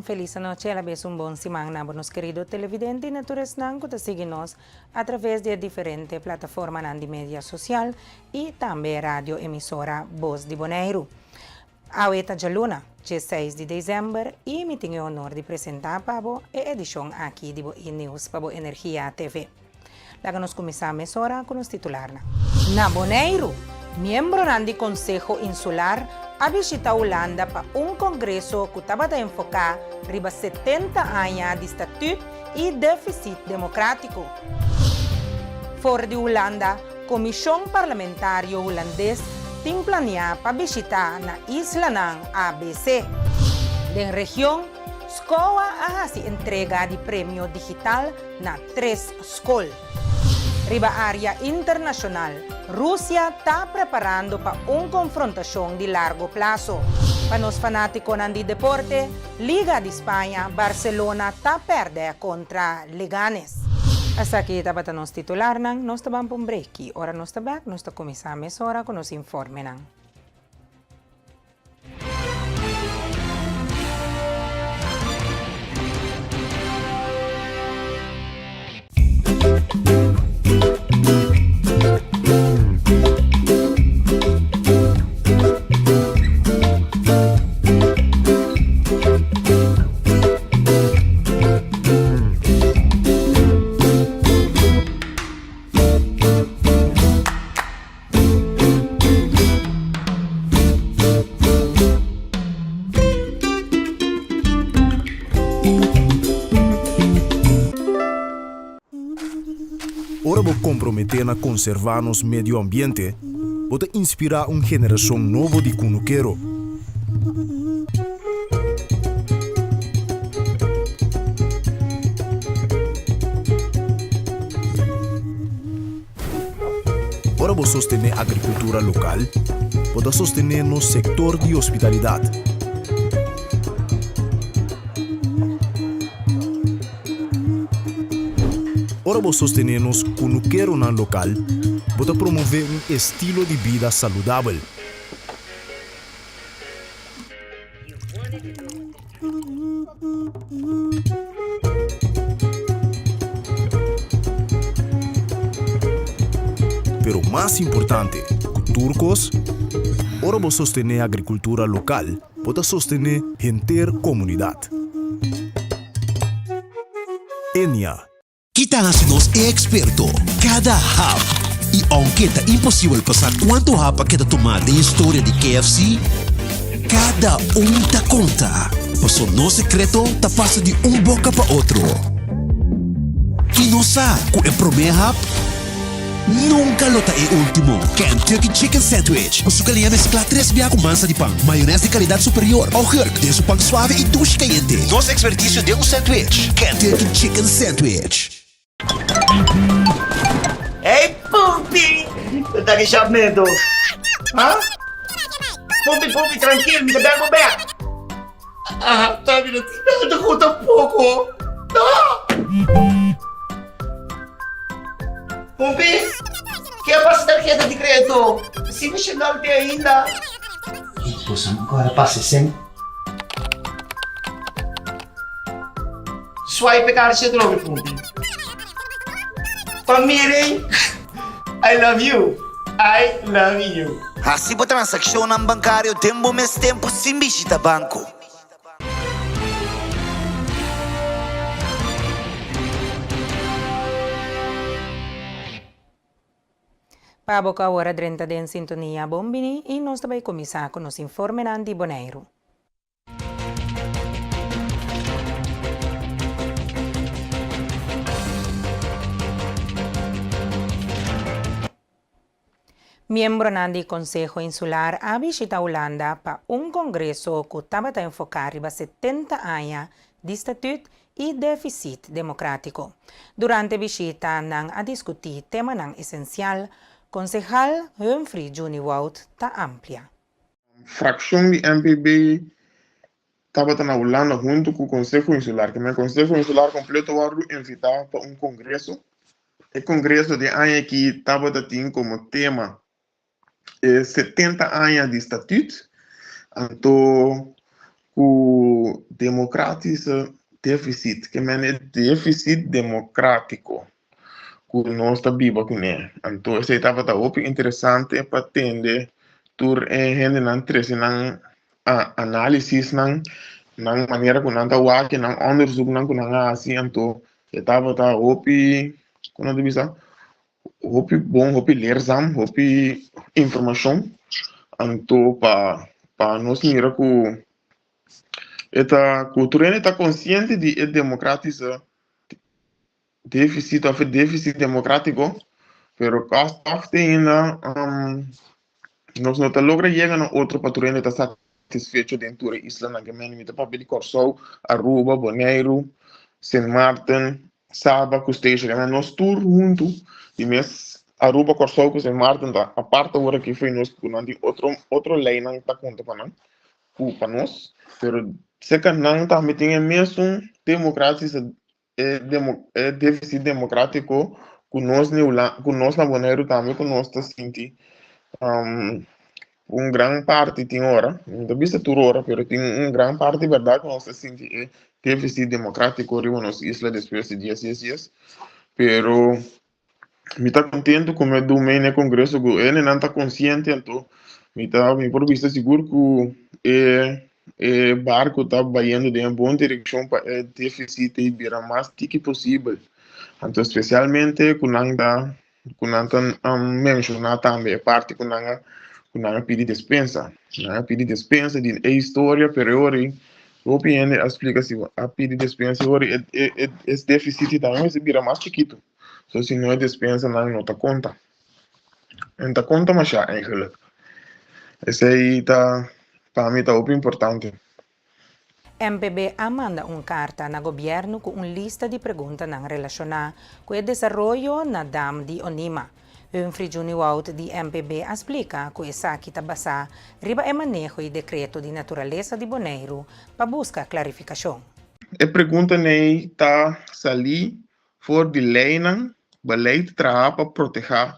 feliz noche, a la vez un buen semana, buenos queridos televidentes y naturales que seguimos a través de diferentes plataformas de media social y también radio emisora Voz de Bonaire. Ahorita ya luna, 16 de dezembro, y me tengo el honor de presentar para vos la edición aquí de News para Energía TV. La que nos comenzamos ahora con los titulares. Na Bonaire, miembro del Consejo Insular ha visitado Holanda para un congreso que estaba a enfocar riba 70 años de estatuto y déficit democrático. Fora de Holanda, Comisión Parlamentaria Holandesa tem planeado para visitar na isla ng ABC. Da região, SCOA a entrega de prêmio digital na 3 escolas. Riba área internacional, Rússia está preparando para uma confrontação de largo prazo. Para os fanáticos de deporte, Liga de Espanha, Barcelona está perdendo contra Leganes. Hasta aqui está para nos titular, nós estamos para um break. Ora nós estamos back, nós começamos agora com os informes. Ora vou comprometer na conservar nosso meio ambiente, vou inspirar uma geração nova de cunuqueiro. Ora vou sostener a agricultura local, vou sostener no setor de hospitalidade. Ora vou sostener nos cunuqueiro na local, vou promover um estilo de vida saudável. Pero mais importante, turcos, ora vou sostener a agricultura local, vou sostener a inteira comunidade. Enia. Quitanas nos experto cada hap. E aunque está impossível passar quanto hap queda tomar de história de KFC, cada tá conta. Passou no secreto, tá passa de boca para outro. E não sabe que é primeiro hap, nunca lota é último. Kentucky Chicken Sandwich. O sucalhinha mescla 3 biá com massa de pão, maionese de qualidade superior, ou herc de pão suave e duche quente. Nosso expertício de sandwich. Kentucky Chicken Sandwich. Hey, Pupi! Tu tá aqui medo? Hã? Pupi, tranquilo, me dá o back. Ah, tá vendo? Não conta pouco. Pupi, que é para tarjeta de crédito? Se me chegar de ainda. Pues agora passa sem. Swipe card siya droga, Pupi. Família, I love you. I love you. Assim por transação bancário, tempo mais tempo sem visita banco. Para boca hora 30 de sintonia bombini e nós também começar com os informes de Bonaire. Miembro del Consejo Insular ha visitado Holanda para un congreso que estaba a enfocar en 70 años de estatuto y déficit democrático. Durante la visita, han a discutir tema esencial, concejal Humphrey Juniwoud está amplia. Fracción de MPB estaba en Holanda junto con el Consejo Insular, que el Consejo Insular completo va a invitar para un congreso. El congreso de año aquí estaba como tema 70 anos de estatuto, então o democrático déficit, que é déficit democrático, que nós está viva com ele. Então, esse estava muito interessante para entender tur gente não trece não análise não maneira que não está wake não onderzoek não que não assim então estava tá hopi quando eu disse hopi bom hopi leerzaam hopi informação então para nós mira que esta cultura está consciente de democrático déficit democrático, pero hasta ainda nós não tá logra chegar a outro patrulha está satisfeito dentro da isla na que me tá para Corsou, Aruba, Bonaire, Saint Martin, Saba, Custeja, que nós tour junto e mês Aruba, Corsou, Saint Martin tá a parte agora que foi nós com outro lei não tá conta para nós, pero se que não tá metendo mesmo democrático déficit democrático com nós na Bonaire também com nós tá sentindo grande parte tem hora, não vista tudo hora, mas tem grande parte de verdade que nós senti déficit democrático arriba nas islas depois de 10 dias, pero me está contente como é do meio no congresso que ele não está consciente, então me por vista seguro que o barco está indo em uma boa direção para déficit e virar mais que possível, então especialmente quando mencionar também a parte que não pedir dispensa, não pedir dispensa de história periódica, o PN explica se a pedir dispensa agora esse déficit também se vira mais chiquito, então se não é dispensa não tá conta, não tá conta mas já eigenlijk, esse aí tá para mim tá muito importante. MPB manda uma carta na governo com uma lista de perguntas relacionadas com o desenvolvimento na dam de Onima. Humphrey Juni Wout de MPB explica que essa aqui está basada riba o manejo e decreto de natureza de Bonaire para buscar clarificação. A pergunta nem está ali for de lei não, beleid trabalhar para proteger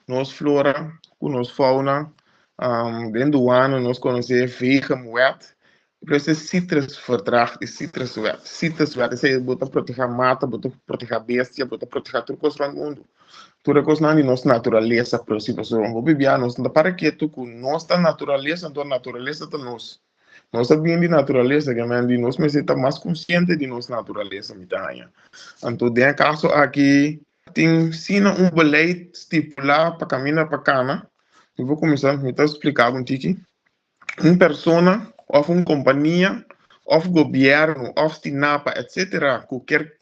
nossa flora, nossa fauna, dentro do ano nós conhecemos vegan-wet, esse citrusverdrag is citruswet. Citruswet is hij moet proteger mata, moet proteger bestia, moet proteger turcos van mundo. Turcos não de nossa natureza, princípio so. O bibia nós não para que tu com nossa natureza, então natureza tá nós. Nós sabemos de natureza, que é de nós, mas está mais consciente de nossa natureza, mitanha. Então, tem caso aqui tem sina beleid estipular para caminhar para cana. Eu vou começar a explicar um tiki. Uma pessoa of uma companhia, of governo, of STINAPA, etc., qualquer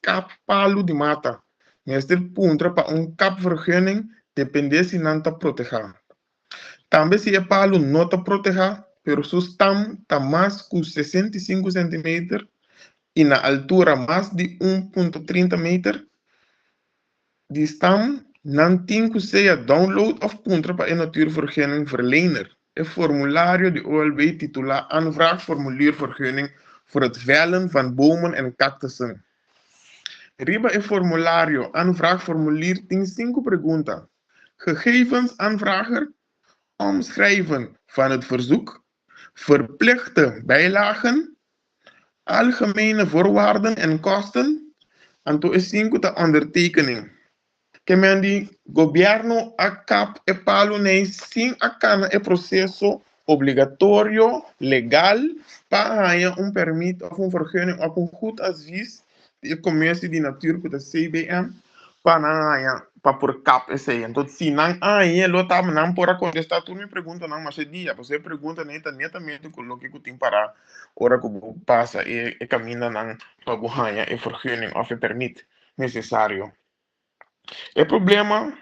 palo de mata, mas ter puntra para vergunning, depende se não está protegido. Também se é palo não está protegido, pero su stam está mais que 65 cm e na altura mais de 1,30 metros, de stam não tem que ser download of puntra para a natuurvergunning verlener. Het formulario de OLB titula aanvraagformuliervergunning voor het vellen van bomen en cactussen. Riba het formulario aanvraagformulier 5 preguntas. Gegevens aanvrager, omschrijven van het verzoek, verplichte bijlagen, algemene voorwaarden en kosten, en to is 5 de ondertekening. Que mendi governo acap e palo nem sin acana e processo obrigatório legal para permit of vergunning of goed advies de commissie de natuur de CBM para por cap esse. Então se não aí lo tá não por contestar tu me pergunta não mas dia você pergunta netamente com o que tem para hora que passa e caminha não para ganhar e vergunning of permit necessário. O problema,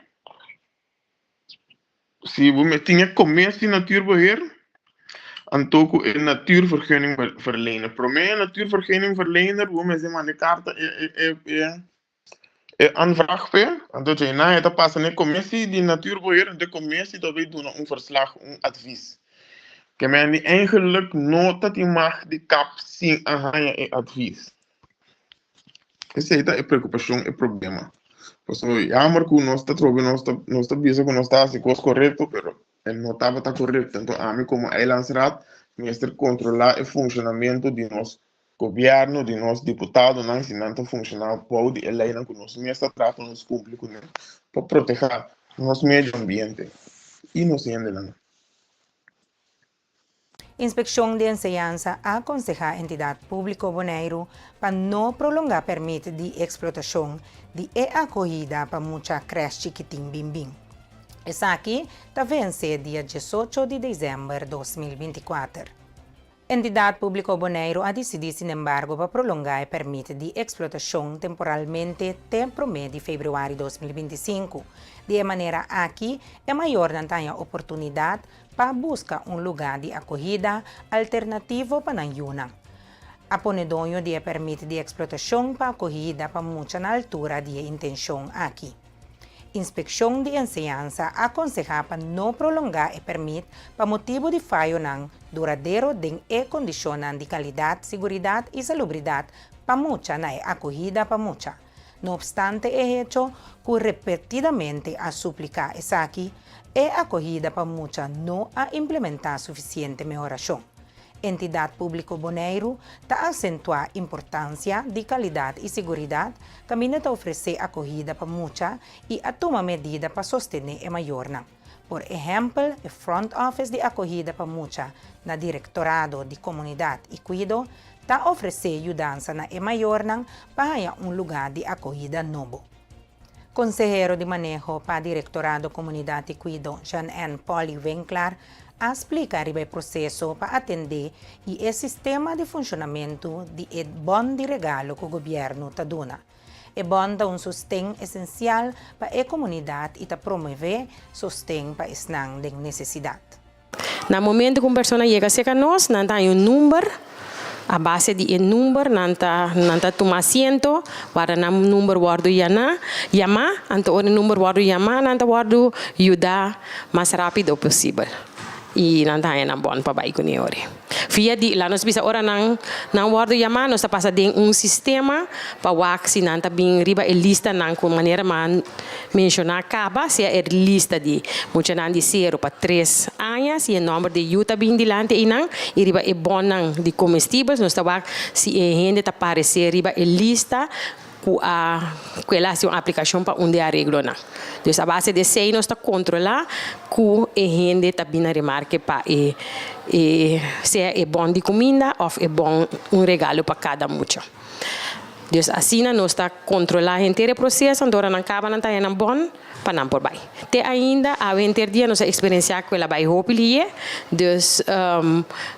se você tinha comércio de natuurbeheer, então é natuurvergunning verlener. Para mim, natuurvergunning verlener, você se manda carta aanvraag per. Então, je na het passa na commissie de natuurbeheer, de commissie dat wij doen een verslag, een advies. Que men eigenlijk nota die mag die kap zien aan je advies. Essa é a preocupação, é o problema. Pues jammer que nós está busy que nós está assim coisa correto, pero não estava tá correto. Então a mim como eilandsraad mestre controlar o funcionamento de nosso governo, de nosso deputado, não ensinando a funcionar pode ele não conosco, mestre trata nos públicos, né, para proteger nosso meio ambiente e nos não. Inspección de Enseñanza aconseja a entidad público Bonaire para no prolongar permiso de explotación de acogida para mucha creche chiquitín bimbing. Essa aqui está vence dia 18 de dezembro de 2024. Entidad público Bonaire ha decidido, sin embargo, para prolongar el permiso de explotación temporalmente até o mês de fevereiro de 2025. De maneira aqui, é maior a oportunidade para buscar lugar de acogida alternativo para a Yuna. A ponedonho de permiso de explotação para acogida para muita na altura de intenção aqui. Inspecção de Enseñanza aconseja para não prolongar o permiso para motivo de falho não duradouro de condições de qualidade, segurança e salubridade para muita na acogida para muita. No obstante, é hecho que repetidamente a suplicar essa aqui é acogida para muita não a implementar suficiente melhoração. Entidade pública Bonaire está acentuar a importância de qualidade e segurança, caminha a oferecer acogida para muita e a tomar medida para sostener a maior. Por exemplo, o Front Office de Acogida para muita na Directorado de Comunidade e Cuido está oferecer ajuda na maior para lugar de acogida novo. Consejero de Manejo para Directorado Comunidade e Cuido, Jean-Anne Polly Winkler, explica o processo para atender e o sistema de funcionamento de bom de regalo que o governo está dando. O bom dá sustento essencial para a comunidade e promover sustento para as de necessidade. No momento que uma pessoa chega a nós, não tem número, a base de número, não toma assento, para o número guardo chamar, então o número guardo chamar, não guardo ajudar mais rápido possível. E não tem bom para baixo com ele. Via de lá nós bisa ora não guardo chamar, nós passa de sistema para wax não tá bem riba lista não com maneira man mencionar acaba se é lista de muita não de 0 para 3 anos e o número de yuta bem dilante e não e riba é bom não de comestíveis nós tá se é gente tá aparecer riba lista com a aplicação para onde arreglo não. Então a base de 6 nós está controlar que a gente está bem remarque para se é bom de comida ou é bom regalo para cada mucho. Então assim nós está controlar o inteiro processo, então não acaba não tá bom para não por baixo. Até ainda a dia nós experienciar com ela vai hopilie, então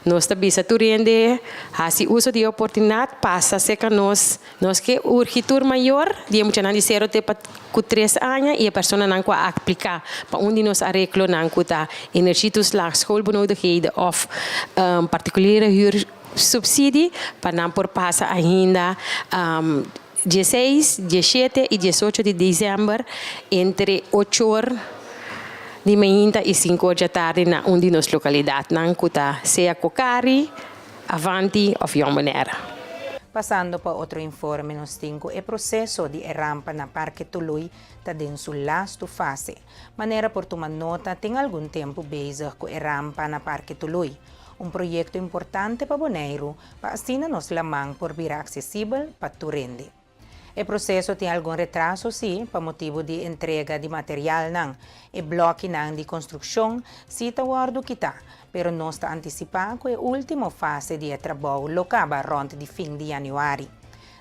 nós está bisa turende, assim uso de oportunidade passa seca nós que urgitur maior, de muita não de 0 até para 3 anos e a pessoa não pode aplicar para onde nós arreglo não cuta energietus lá schoolbenodigheden of particuliere huur subsídio para não por passa ainda 16, 17 e 18 de dezembro, entre 8 horas de manhã e 5 horas da tarde, na onde nos localidade, não cuta seja Cocari, Avanti ou Fiombanera. Passando para outro informe, nós temos o processo de rampa na Parque Tului está em sua last fase. Maneira por tomar nota, tem algum tempo bezig com a rampa na Parque Tului. Projeto importante para Bonaire, para assim nos lamang por vir acessível para Turende. O processo tem algum retraso, sim, por motivo de entrega de material não. E bloco não de construção, sim, está guardo que está, pero nós está antecipando que a última fase de trabalho lo acaba rond de fim de januário.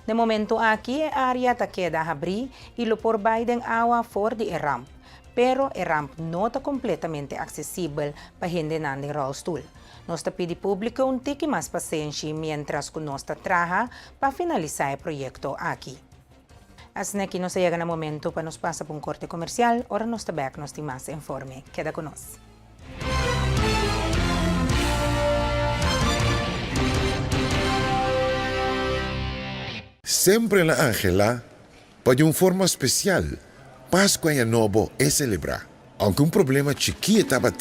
De momento aqui, a área está queda abrir e lo por Biden água fora de ramp, pero a ramp não está completamente acessível para gente não de rolstool. Nós está pedindo público tique mais paciência mientras que nós está trabalhando para finalizar o projeto aqui. Assim que nós chega no momento para nos passar por corte comercial, ora nós está back, nós temos mais informe. Queda conosco. Sempre la Ángela, de uma forma especial, Páscoa e Ano Novo é celebrar. Aunque um problema chiquito estava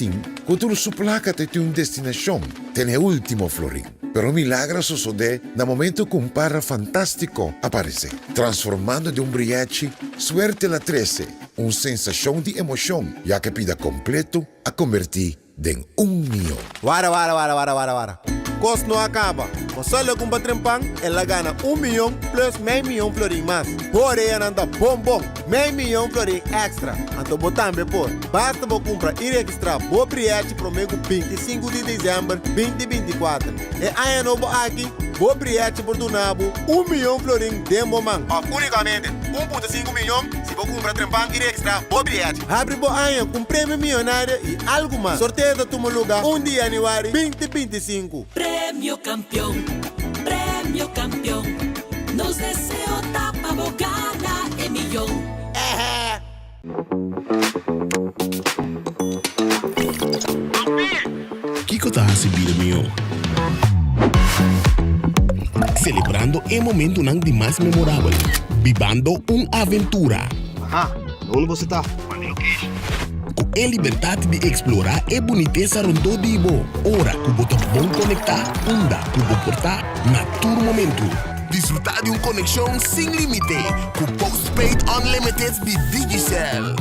quando su placa tem uma destinação, tem o último florín. Pero milagro sucede no momento que um par fantástico aparece, transformando de um briachi suerte la 13, uma sensação de emoção, já que pida completo a convertir de 1 milhão. Wara. Kost no acaba. Mas só le compra trempang, ela gana 1 milhão plus meio milhão florim mais. Por aí anda bom. Meio milhão florim extra. Então botambe por. Basta você comprar extra bo priete pro mês 25 de dezembro 2024. E aí no bo aqui, bo priete por do nabo 1 milhão florim de momento. Unicamente 1,5 milhão se você comprar trempang extra bo priete. Abre bo aí com prêmio milionário e algo mais. Sorteio da tua lugar 1 de janeiro 2025. Premio campeón, nos deseo tapa bogana e millón. Kiko tá recebendo meu. Celebrando o momento de mais memorável, vivendo uma aventura. Onde você tá? Com a liberdade de explorar a boniteza rondou de Ibo. Ora que você bom conectar, onda que você portar na todo momento. Desfrutar de uma conexão sem limite com Postpaid Unlimited de Digicel.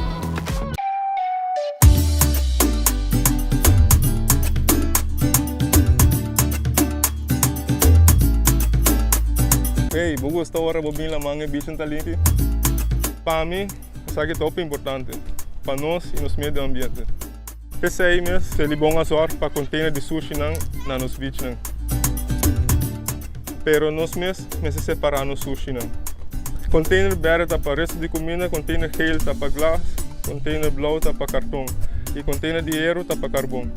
Hey, vou gostar agora de vir lá manga bicho talento. Para mim, isso aqui é top importante para nós e nos meio ambiente. Pensei mesmo, se ele bom azar para container de sushi na nos bichos. Pero nós mesmos separar no sushi Container verde tá para resto de comida, container geel tá para glas, container blauw tá para cartão e container de aero tá para carvão.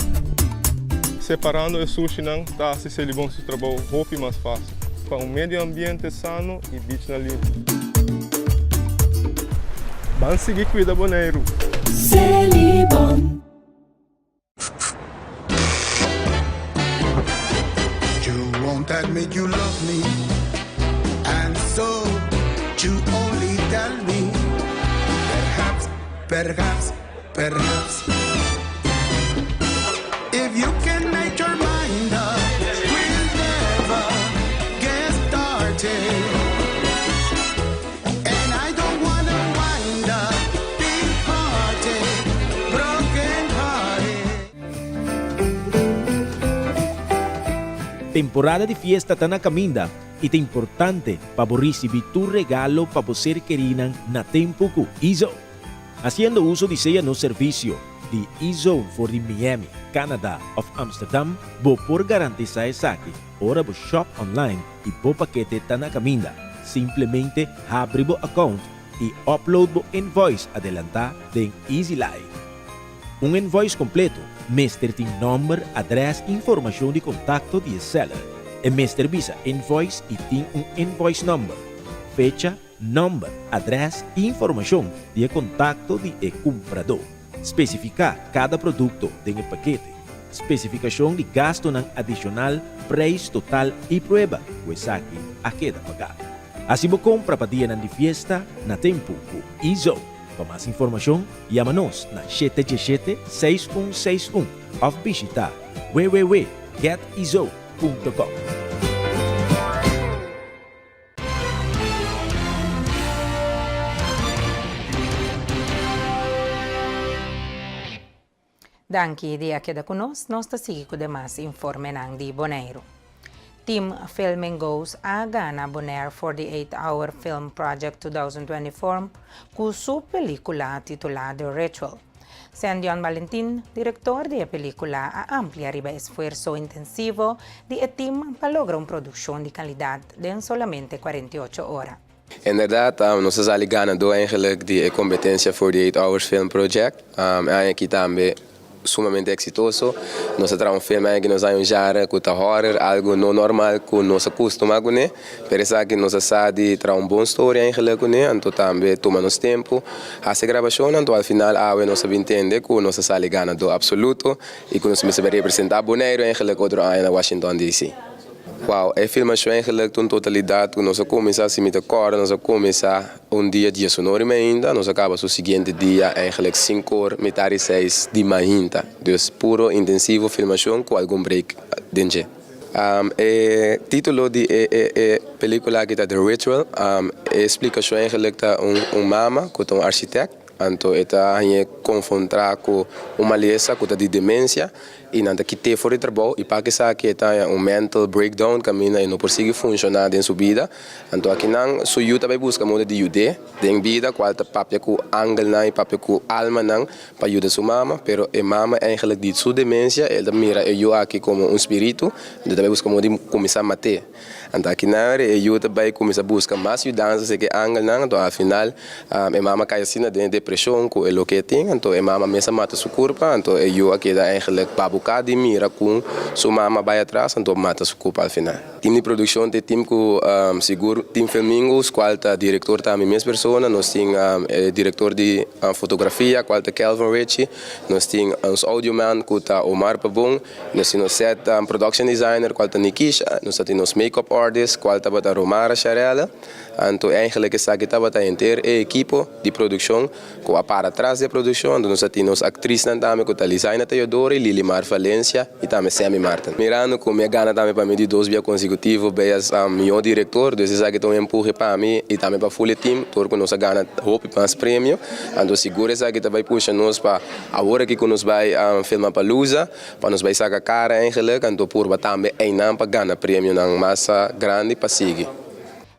Separando o sushi tá se ele bom se trabalho roupa mais fácil. Para um meio ambiente sano e bicho na limpo. Vamos seguir cuida Bonaire. Celibon. You won't admit you love me, and so you only tell me. Perhaps, if you can make your mind up, we'll never get started. And I don't wanna wind up big hearted, broken hearted. Temporada de fiesta está na caminda e é importante para recibir tu regalo para você querer na tempo com Izo. Haciendo uso de seu no serviço de Izo for the Miami, Canada of Amsterdam, vou por garantizar essa aqui. Ora vou shop online e vou paquete está na caminda. Simplesmente abre o account e upload o invoice adelantar em EasyLife. Invoice completo, Mr. tem nome, adresse e informação de contato de seller. E Mr. visa invoice e tem invoice number, fecha, nome, adresse e informação de contato de comprador. Especificar cada produto do paquete. Especificação de gasto adicional, preço total e prueba, pois aqui a queda pagar. Assim você compra para dia de fiesta na tempo com Izo. Para mais informação, chama-nos na 717-6161 ou visita www.getizo.com. Danke dia queda conosco, nós está seguindo com mais informe de Bonaire. Team Filming Goes a Ghana Bonaire 48-hour Film Project 2024 com sua película titulada Ritual. John Valentin, diretor da película, a ampliar o esforço intensivo do team para lograr uma produção de qualidade em somente 48 horas. Inderdaad, nós zijn ganando eigenlijk die competência 48 Hours Film Project. Aqui também sumamente exitoso. Nós temos filme que nós temos já com horror, algo não normal que nós acostumamos com. Por isso que nós sabemos ter uma boa história eigenlijk com. Então também toma nosso tempo. Essa gravação, então ao final nós entendemos que nós estamos ganando absoluto e que nós vamos representar Bonaire eigenlijk outro ano na Washington DC. Wow, a filmação eigenlijk in totalidade, nós começamos met cor, nós começamos dia sonoro ainda, nós acabamos o seguinte dia eigenlijk 5 horas, metade 6 de manhã, dus puro intensivo filmação com algum break dentro. O título da película que é The Ritual, explicação eigenlijk da mama, que é arquiteto, Anto eta hanya confrontar com uma liesa com de demência e nanta que te for trabalho e para que sa que eta mental breakdown camina e não consegue funcionar em sua vida. Anto aqui não so you também busca modo de ajuda em vida qual ta papia com angel na e papia com alma não para ajudar sua mama, pero e mama eigenlijk de sua demência ela mira eu aqui como espírito, então também busca modo de começar a matar. Anto aqui não é eu também começa a buscar mais ajudança se que angel não, então afinal e mama cai assim de depressão com o que tem, então e mama mesmo mata sua corpo, então eu aqui da eigenlijk babuca de mira com sua mama vai atrás, então mata sua corpo ao final. Time de produção tem time com seguro, time filmingos, qual tá diretor tá a minha pessoa, nós tem diretor de fotografia, qual tá Kelvin Ritchie, nós tem uns audioman, qual tá Omar Pabong, nós tem set production designer, qual tá Nikisha, nós tem uns makeup artist, qual tá bata Romara Charela, então eigenlijk essa aqui tá bata inteira a equipe de produção, com a para trás da produção, nós tem uns atrizes também, com a Lisaina Teodori, Lilimar Valência e também Sammy Martin. Mirando com minha gana também para mim de 2 dias consecutivos, bem meu diretor, então esse aqui tem empurre para mim e também para o full team, todo com nossa gana hope para os prêmios, então segura esse aqui também puxa nós para a hora que nós vai filmar para Lusa, para nós vai sacar cara eigenlijk, então por também não para ganhar prêmio na massa grande para seguir.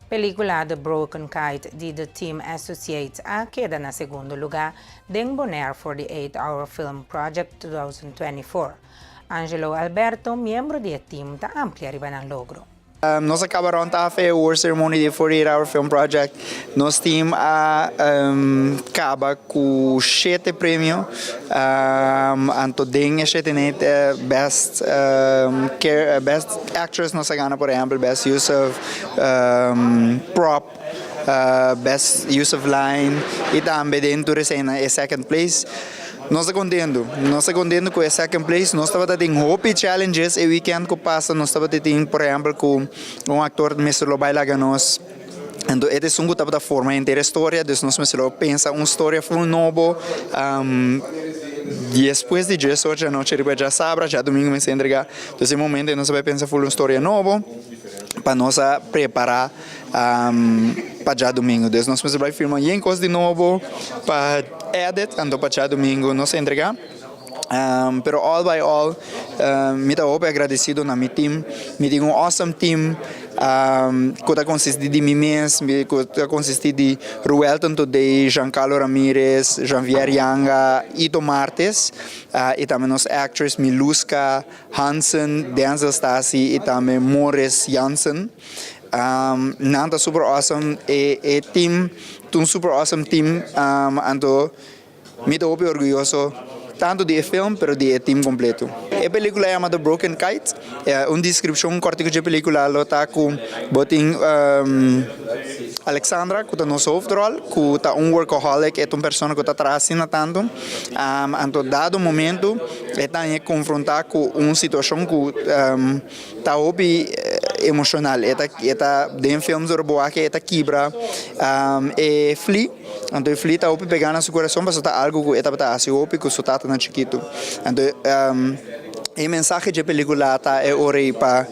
Película The Broken Kite de The Team Associates queda na segundo lugar den Bonaire 48-Hour Film Project 2024. Angelo Alberto, membro do team, está amplia arriba ng logro. Nós acabamos de fazer a award ceremony de 48-Hour Film Project. Nosso time acaba com 7 prêmios. Anto ding é best best actress nós ganhamos, por exemplo, best use of prop, best use of line e também dentro da cena é second place. Nós estamos contentes com a second place. Nós estamos tendo hope challenges e weekend que passa. Nós estamos tendo, por exemplo, com ator de Mr. Lobay Laganos. Então, esse é um que está formando inteira história. Então, nós pensamos uma história full novo. Depois de 18 da noite, já sábado, já domingo, me se entregar. Então, esse momento, nós vamos pensar full uma história nova para nós preparar para já domingo. Então, nós vamos filmar em coisa de novo para edit, então para já domingo nós entregar. Pero all by all, me estou agradecido na meu time. Me tenho awesome team. Que está consistido de mim mesmo, que está consistido de Ruelton Today, Giancarlo Ramirez, Janvier Yanga, Ito Martes, e também nos actors Miluska Hansen, Denzel Stasi e também Morris Jansen. Nanta super awesome e team, um super awesome team, então me estou orgulhoso tanto de filme, pero de team completo. A película é chamada Broken Kite, é uma descrição curta de película, ela está com botin Alexandra, que está no seu rol, que está workaholic, é uma pessoa que está trabalhando tanto, então dado momento, está a confrontar com uma situação que está emocional, está dentro filmes urbanos que está quebra, e flee, então flee está pegando no seu coração, mas está algo que está assim, que está na chiquito. Então a mensagem da película está é hora para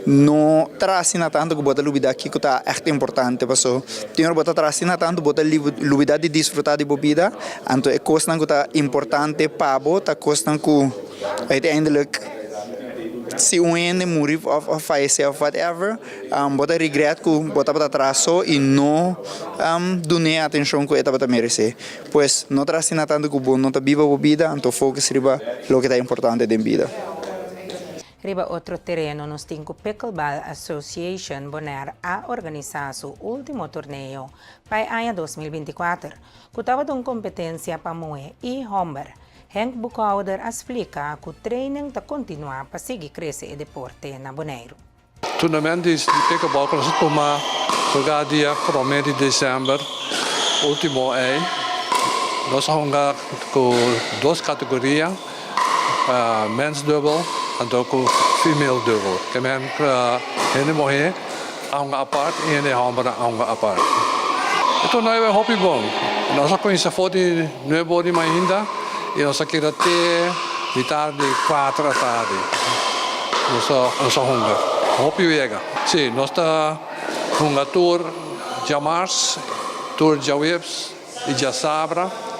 não trazer tanto que bota lubida aqui que está echt importante, passou. Tem hora bota trazer tanto bota lubida de desfrutar de bebida, então é coisa que está importante para bota coisa que uiteindelijk se ende morrer ou falecer ou whatever, bota regret que bota para trás e não donar a atenção que bota merecer. Pois não trazer tanto que bom, não está viva a vida, então foca-se riba lo que está importante da vida. Riba outro terreno, nos Tinco Pickleball Association Bonaire a organizar seu último torneio para o ano 2024, que estava de competência para Moe e Homber. Henk Buchhouder explica que o treino está continuando para seguir crescer o deporte na Bonaire. O torneio de pickleball vai se tomar no dia 1 de dezembro, último ano. Nós vamos com 2 categorias, men's double e female double. Que men ene morrer a parte e ene homem a parte. O torneio é hobby bom. Nós conhecemos forte novo de ainda. E nós aqui até de tarde 4 da tarde. Nós hunga. Hobby vega. Sim, nós está hunga tour de março, tour de webs e de sabra.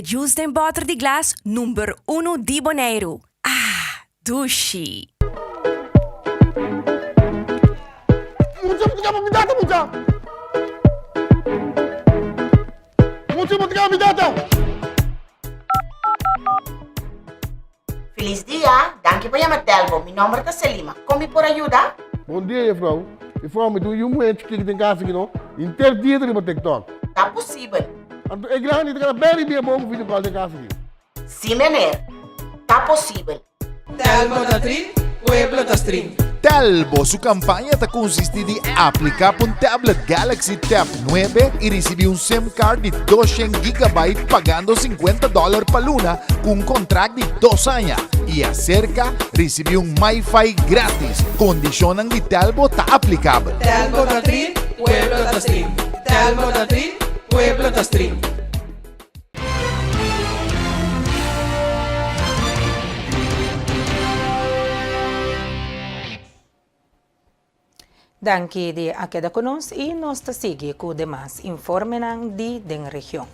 e juice den butter di glas number 1 di Bonaire. Ah, dushi. Feliz dia, danke por llamar Telbo. Mi nombre es Selima. ¿Cómo por ayuda? Bom dia, mevrouw. Mevrouw, me doe je moeite kijken in casa, no? In ter dia op TikTok. Tá possível. Ik laat niet gaan bellen meer boven video call in casa. Sim, meneer. Tá possível. Telbo da Trin, Pueblo da String. Telbo, su campaña te consiste de aplicar un tablet Galaxy Tab 9 y recibir un SIM card de 200 GB pagando $50 por luna con un contrato de 2 años. Y acerca, recibir un Wi-Fi gratis. Condicionan de Telbo está aplicable. Telbo da Trin, Pueblo da String. Telbo da Trin, Pueblo da String. Danke de a queda conosco e nos te sigue com demais informes de den região.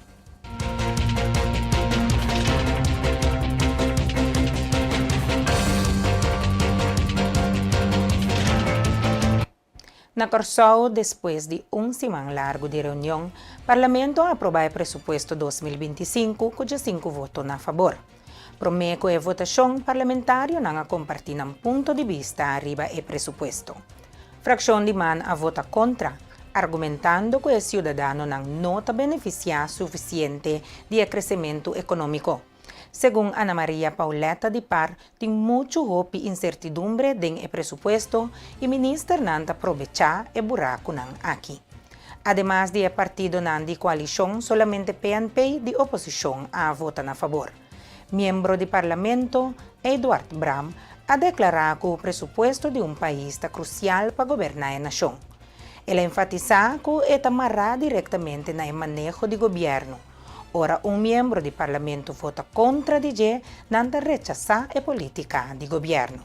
Na Corsol, depois de semana largo de reunião, o Parlamento aprovou o presupuesto 2025, cuja 5 votos a favor. Prometo a votação parlamentar não compartilha ponto de vista arriba o presupuesto. Fração de man a vota contra, argumentando que o cidadano não está beneficiado suficiente de crescimento econômico. Segundo Ana Maria Pauleta de Par, tem muito hope e incertidumbre no presupuesto e o ministro não está aproveitar o buraco aqui. Además de partido de coalição, solamente PNP de oposição a votar a favor. Membro do Parlamento, Eduard Bram, a declarar que o presupuesto de país está crucial para governar a nação. Ele enfatiza que está amarrado diretamente no manejo do governo. Ora, membro do Parlamento vota contra DG, não rechazar a política do governo.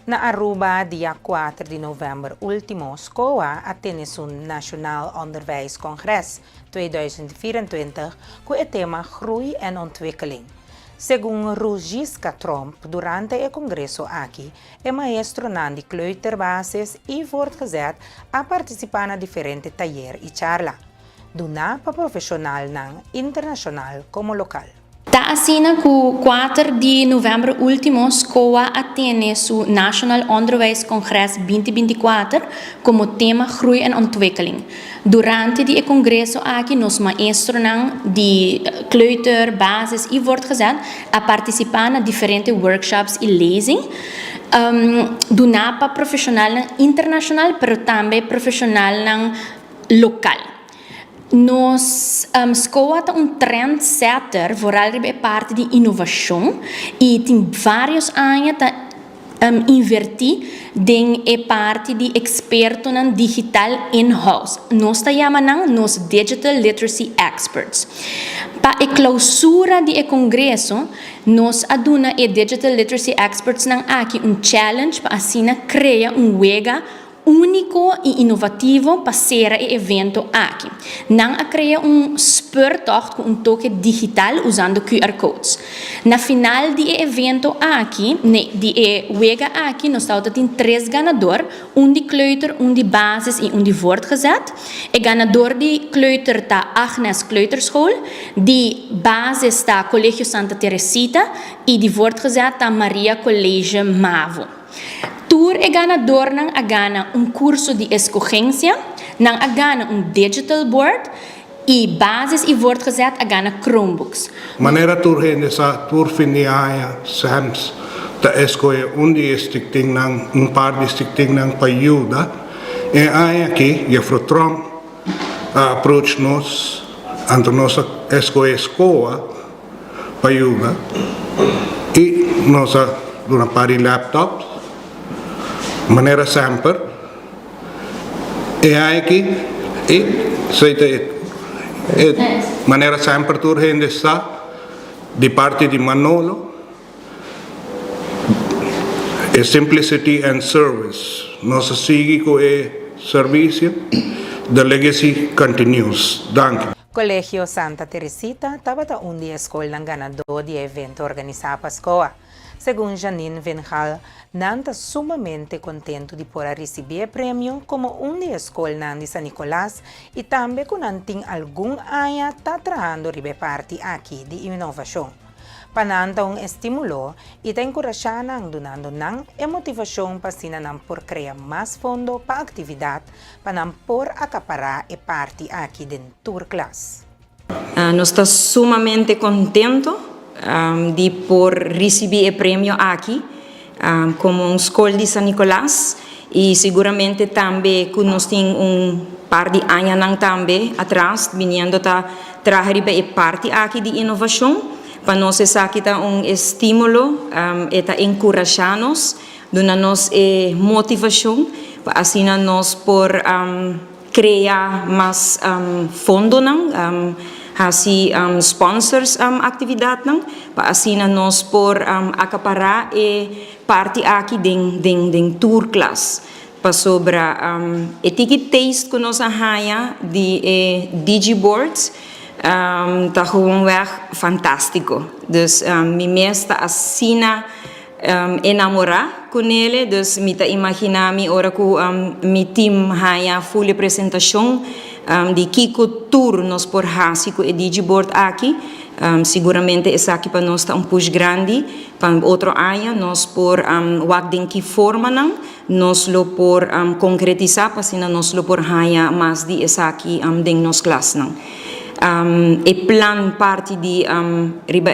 Na Aruba, dia 4 de novembro último, SCOA atende o National Onderwijscongres 2024 com o tema Groei en Ontwikkeling. Segundo Rugiska Tromp, durante o congresso aqui, é maestro de kleuterbasis e voortgezet a participar na diferentes talleres e charla, duna para profissional internacional como local. Ta assina ku 4 de novembro último, SCOA atende o National Onderwijscongres 2024 como tema Groei en Ontwikkeling. Durante o congresso aqui, nos maestros de kleuter, basis e voortgezet a participar na diferentes workshops e lezing. Do para profissional internacional, mas também profissional local. Nós SCOA é trendsetter, vooral é parte de inovação e tem vários anos invertir em parte de experto digital in-house. Nós chamamos Digital Literacy Experts. Para a clausura do congresso, nós aduna e Digital Literacy Experts aqui challenge para assim criar wega único e inovativo para ser o evento aqui. Não a criar speurtocht com toque digital usando QR codes. Na final do evento aqui, de wega aqui, nós temos 3 ganadores, de kleuter, de basis e de voortgezet. O ganador de kleuter está Agnes Kleuterschool, de basis está Colégio Santa Teresita e de voortgezet está Maria Colégio Mavo. Tour é ganador a gana curso de escorrência, a gana digital board e bases e voortgezet a gana Chromebooks. Maneira tour essa tour findia SAMS da escola stichting par de stichting para ajuda e aqui e a Trump approach nos ante nossa escola para ajuda e nossa uma par de laptops maneira sempre e aqui maneira sempre tour está de parte de Manolo e simplicity and service nossa sigue com o serviço the legacy continues. Danke. Colegio Santa Teresita tabata undi escola ng ganador de evento organizado pa escola. Según Janine Venhal, nanta sumamente contento de poder recibir premio como un de escola de San Nicolás y también con anting algún año está trabajando ribe parte aquí de innovación. Pananta un estímulo y está encorajando donando nan e motivación para sinan por crear más fondo para actividad para por acaparar e parte aquí de tour class. Nós estamos sumamente contentos de por receber o prêmio aqui como escola de San Nicolás e seguramente também que nós temos par de anos também atrás vindo a trazer a parte aqui de inovação para nós aqui tá estímulo e tá encorajar-nos, dando-nos motivação para assim nós por criar mais fundo assim sponsors atividade para assim nós por acaparar e parte aqui den tour class para sobre etiquetes que nós arranha de digiboards tá gewoon fantástico. Dus mi mesta assina enamorar com ele, dus mi ta imaginar mi ora ku mi team haya full apresentação de Kiko Tour nos por hasico e digiboard aqui. Seguramente esse aqui para nós está push grande, para outro ano nós por wagden que forma nós lo por concretizar para assim nós lo por haya mais de esse aqui den nos classe e plan parte de riba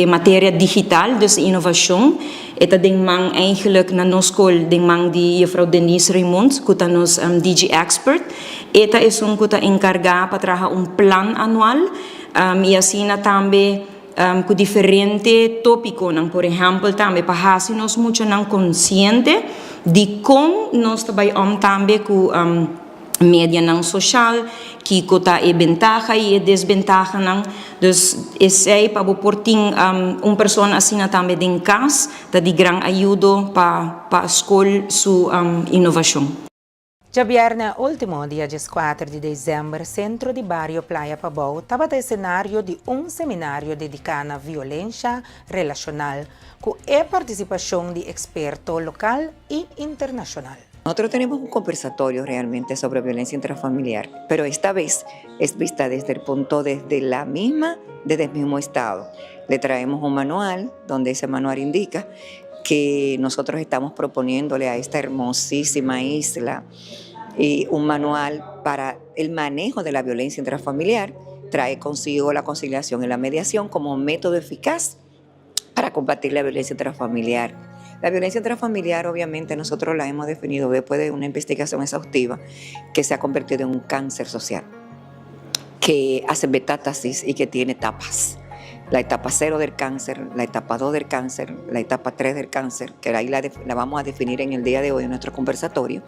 matéria digital, dus inovação. Eta ding mang eigenlijk na nos school ding mang di juffrouw Denise Raymond, kuta nos DG expert. Eta is kuta encarga para trabalhar plan anual e assim também com diferente tópico, por exemplo, também para assim nós muito não consciente de como nós trabalhamos também com media não social, que cota é ventaja e desventaja não, dus esse aí para porting pessoa assim também em casa, tá de grande ajuda para a escola sua inovação. Já viernes último dia 4 de dezembro, Centro de Barrio Playa Pabao estava no cenário de seminário dedicado à violência relacional, com a participação de expertos local e internacional. Nosotros tenemos un conversatorio realmente sobre violencia intrafamiliar, pero esta vez es vista desde el mismo estado. Le traemos un manual donde ese manual indica que nosotros estamos proponiéndole a esta hermosísima isla y un manual para el manejo de la violencia intrafamiliar. Trae consigo la conciliación y la mediación como método eficaz para combatir la violencia intrafamiliar. La violencia intrafamiliar, obviamente, nosotros la hemos definido después de una investigación exhaustiva que se ha convertido en un cáncer social, que hace metástasis y que tiene etapas. La etapa 0 del cáncer, la etapa 2 del cáncer, la etapa 3 del cáncer, que ahí la vamos a definir en el día de hoy en nuestro conversatorio,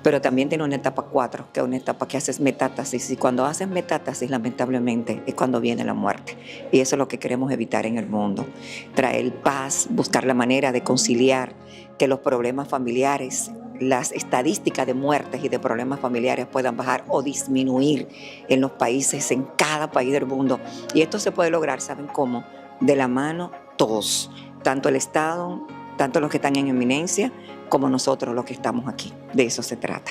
pero también tiene una etapa 4, que es una etapa que hace metástasis, y cuando haces metástasis, lamentablemente, es cuando viene la muerte, y eso es lo que queremos evitar en el mundo, traer paz, buscar la manera de conciliar que los problemas familiares, las estadísticas de muertes y de problemas familiares puedan bajar o disminuir en los países, en cada país del mundo. Y esto se puede lograr, ¿saben cómo? De la mano todos, tanto el Estado, tanto los que están en eminencia, como nosotros los que estamos aquí. De eso se trata.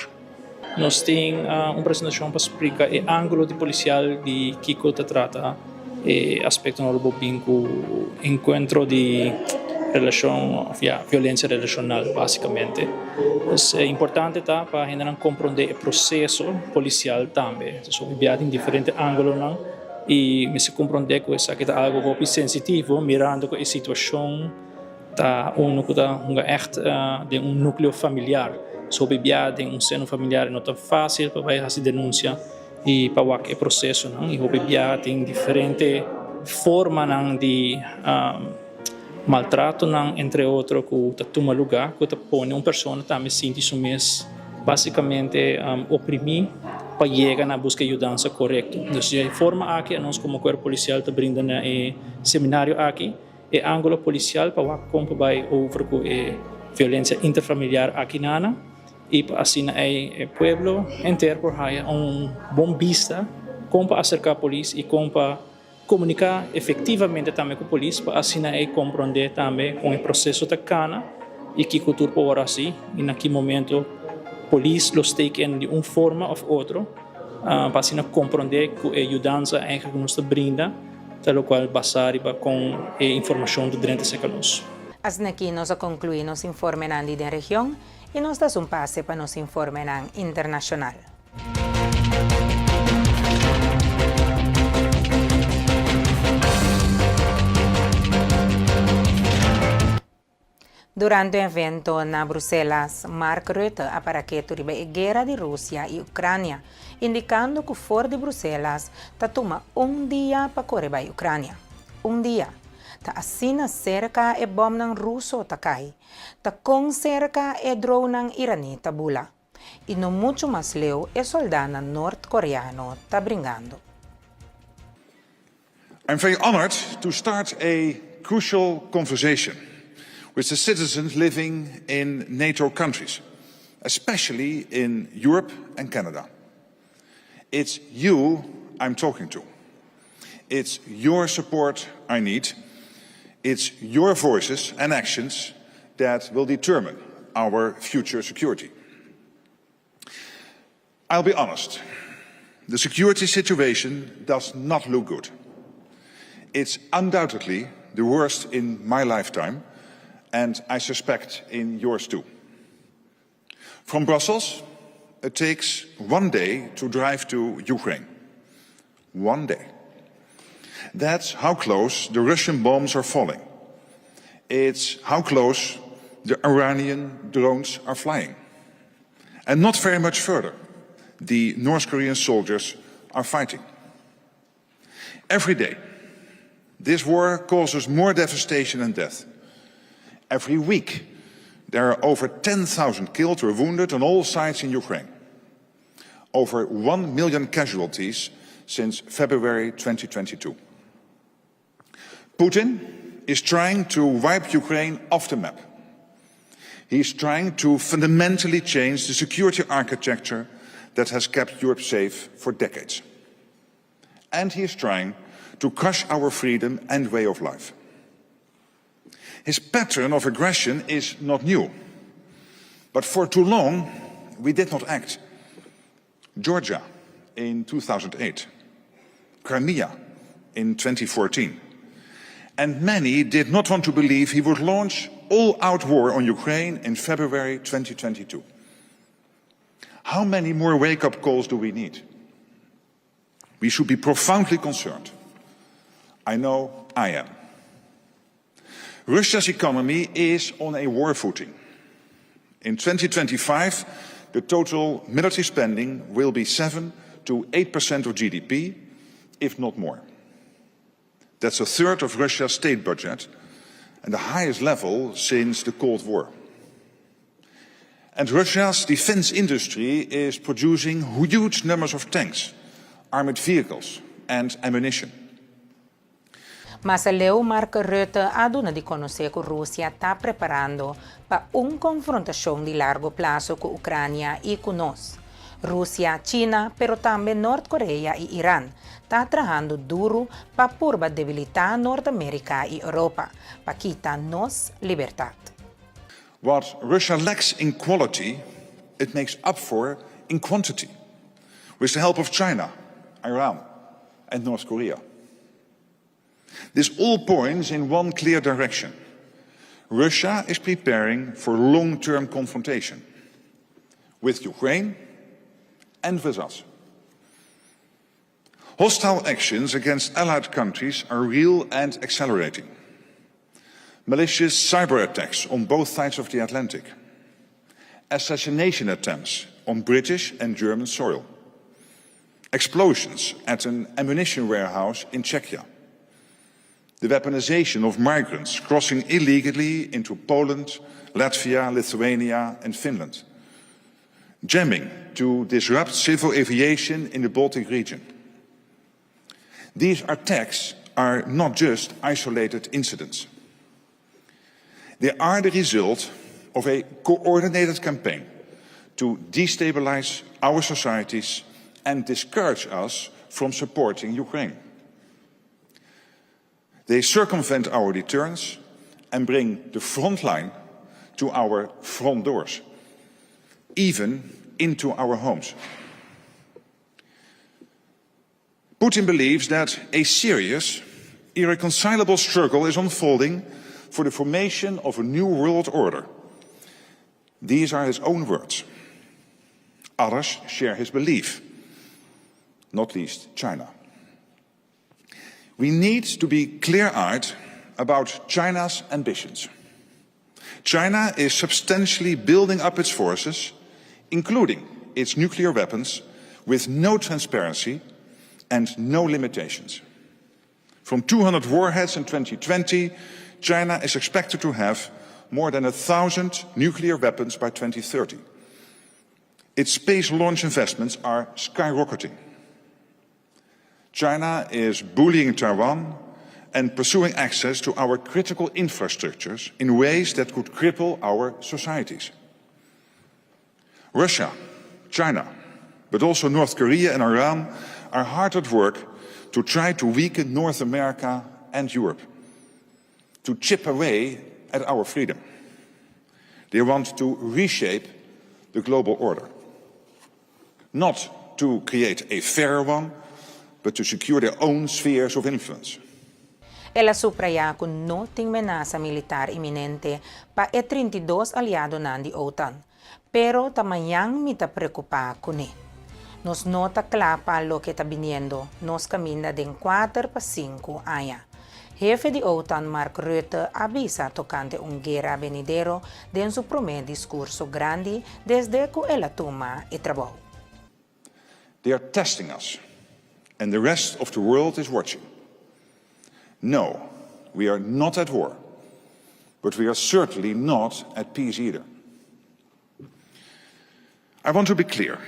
Nós temos uma apresentação para explicar o ângulo de policial de Kiko trata e aspecto no bobinco encontro de relação, violência relacional, basicamente. É importante para a gente compreender o processo policial também. São enviados em diferentes ângulos e me se compreender que isso é algo sensitivo, mirando a situação tá echt de núcleo familiar. Sobre em seno familiar não é tão fácil para fazer denúncia e para o processo. E o tem diferentes formas de maltrato, entre outros, que toma lugar, que põe uma pessoa também sente isso mesmo, basicamente oprimir para chegar na busca de ajuda correta. Então, a forma aqui, nós como corpo policial está brindando seminário aqui, e ângulo policial para combater a violência interfamiliar aqui nana, e assim o pueblo inteiro por aí bom vista como para acercar a polícia e como para comunicar efetivamente também com a polícia para assim compreender também com o processo da cana e que cultura por assim e naquele momento a polícia los take in de uma forma ou outra para assim compreender que a ajudança que nos brinda tal qual basar com a informação do direito de nós. Hasta aquí nos concluye nos informe de la región y nos das un pase para nos informe internacional. Durante el evento en Bruselas, Mark Rutte aparaquetou a guerra de Rusia y Ucrania, indicando que fora de Bruselas ta toma un día para correr a Ucrania. Un día. Ta asina cerca e bom ng ruso ta cai. Ta con cerca e drone ng irani ta bula. E no mucho más leu e soldado norcoreano ta bringando. I'm very honored to start a crucial conversation with the citizens living in NATO countries, especially in Europe and Canada. It's you I'm talking to. It's your support I need. It's your voices and actions that will determine our future security. I'll be honest, the security situation does not look good. It's undoubtedly the worst in my lifetime, and I suspect in yours too. From Brussels, it takes one day to drive to Ukraine. One day. That's how close the Russian bombs are falling. It's how close the Iranian drones are flying. And not very much further, the North Korean soldiers are fighting. Every day, this war causes more devastation and death. Every week, there are over 10,000 killed or wounded on all sides in Ukraine. Over 1 million casualties since February 2022. Putin is trying to wipe Ukraine off the map. He's trying to fundamentally change the security architecture that has kept Europe safe for decades. And he is trying to crush our freedom and way of life. His pattern of aggression is not new. But for too long, we did not act. Georgia in 2008. Crimea in 2014. And many did not want to believe he would launch all-out war on Ukraine in February 2022. How many more wake-up calls do we need? We should be profoundly concerned. I know I am. Russia's economy is on a war footing. In 2025, the total military spending will be 7 to 8% of GDP, if not more. That's a third of Russia's state budget and the highest level since the Cold War. And Russia's defense industry is producing huge numbers of tanks, armored vehicles and ammunition. Mas leu Mark Rutte aduna di conocer que Rússia está preparando para confrontação de largo prazo com a Ucrânia e com nós. Rússia, China, pero também Norte-Coreia e Irã está trabalhando duro para purba debilitar Norte-América e Europa, para quitar nos liberdade. What Russia lacks in quality, it makes up for in quantity, with the help of China, Iran and North Korea. This all points in one clear direction. Russia is preparing for long-term confrontation with Ukraine and with us. Hostile actions against allied countries are real and accelerating. Malicious cyber attacks on both sides of the Atlantic. Assassination attempts on British and German soil. Explosions at an ammunition warehouse in Czechia. The weaponization of migrants crossing illegally into Poland, Latvia, Lithuania and Finland. Jamming to disrupt civil aviation in the Baltic region. These attacks are not just isolated incidents. They are the result of a coordinated campaign to destabilize our societies and discourage us from supporting Ukraine. They circumvent our deterrence and bring the front line to our front doors, even into our homes. Putin believes that a serious, irreconcilable struggle is unfolding for the formation of a new world order. These are his own words. Others share his belief, not least China. We need to be clear-eyed about China's ambitions. China is substantially building up its forces, including its nuclear weapons, with no transparency and no limitations. From 200 warheads in 2020, China is expected to have more than 1,000 nuclear weapons by 2030. Its space launch investments are skyrocketing. China is bullying Taiwan and pursuing access to our critical infrastructures in ways that could cripple our societies. Russia, China, but also North Korea and Iran are hard at work to try to weaken North America and Europe, to chip away at our freedom. They want to reshape the global order, not to create a fairer one, but to secure their own spheres of influence. Ela subraya kung no ting amenaza militar iminente pa e 32 aliado nandi OTAN, pero tamayang mita preocupa kuni. Nos nota clapa lo que está viniendo, nos camina de 4 pa 5 años. Jefe de OTAN Mark Rutte avisa tocante un guerra venidero en su primer discurso grande desde que él toma el trabajo. They are testing us, and the rest of the world is watching. No, we are not at war, but we are certainly not at peace either. I want to be clear.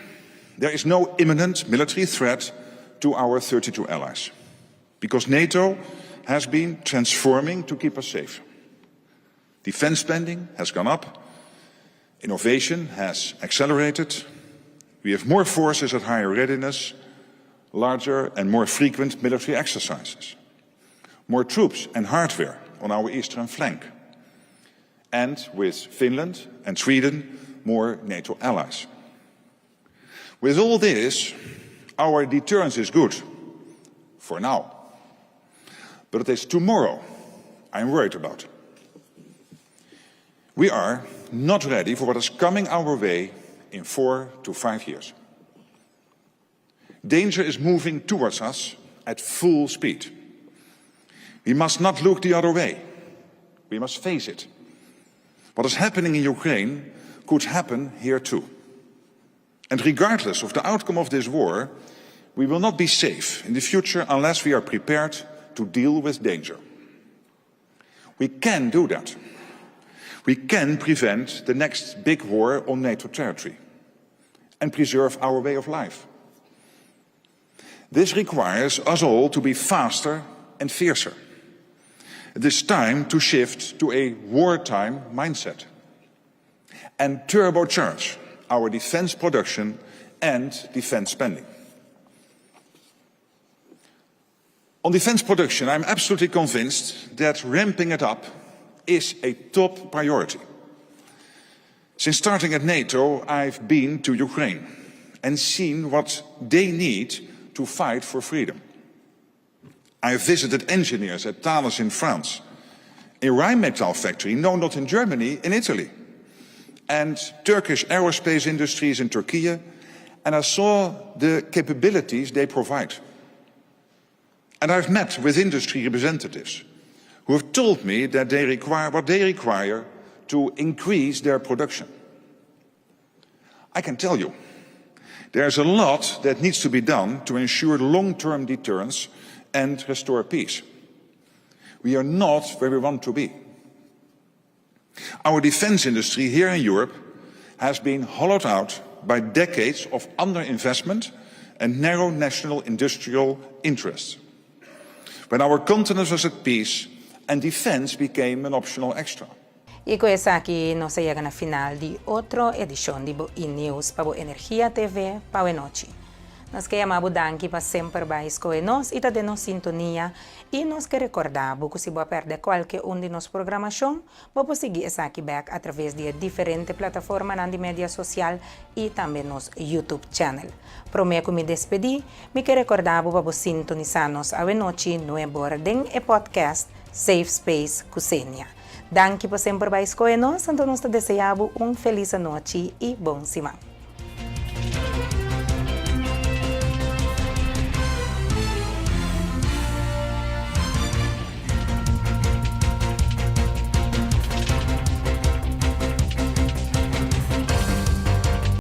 There is no imminent military threat to our 32 allies, because NATO has been transforming to keep us safe. Defense spending has gone up, innovation has accelerated, we have more forces at higher readiness, larger and more frequent military exercises, more troops and hardware on our eastern flank, and with Finland and Sweden, more NATO allies. With all this, our deterrence is good, for now. But it is tomorrow I'm worried about. We are not ready for what is coming our way in 4 to 5 years. Danger is moving towards us at full speed. We must not look the other way. We must face it. What is happening in Ukraine could happen here too. And regardless of the outcome of this war, we will not be safe in the future unless we are prepared to deal with danger. We can do that. We can prevent the next big war on NATO territory and preserve our way of life. This requires us all to be faster and fiercer. It is time to shift to a wartime mindset and turbocharge our defense production and defense spending. On defense production, I'm absolutely convinced that ramping it up is a top priority. Since starting at NATO, I've been to Ukraine and seen what they need to fight for freedom. I have visited engineers at Thales in France, a Rheinmetall factory, no, not in Germany, in Italy, and Turkish aerospace industries in Turkey, and I saw the capabilities they provide. And I've met with industry representatives who have told me that they require to increase their production. I can tell you, there's a lot that needs to be done to ensure long-term deterrence and restore peace. We are not where we want to be. Our defense industry here in Europe has been hollowed out by decades of underinvestment and narrow national industrial interests. When our continent was at peace and defense became an optional extra. Y con esa aquí nos llega a final de otra edición de News para Energía TV para noche. Nos queremos danki para sempre vais com nós e de nos sintonia e nos que recordar que se você perder qualquer de nos programação, você seguir essa aqui back através de diferentes plataformas na mídia social e também nos YouTube channel. Prometo me despedir, me que recordar para você sintonizar-nos a noite no Borden e podcast Safe Space Kusenia. Danke por sempre vais com nós, então nos desejamos feliz noite e bom semana.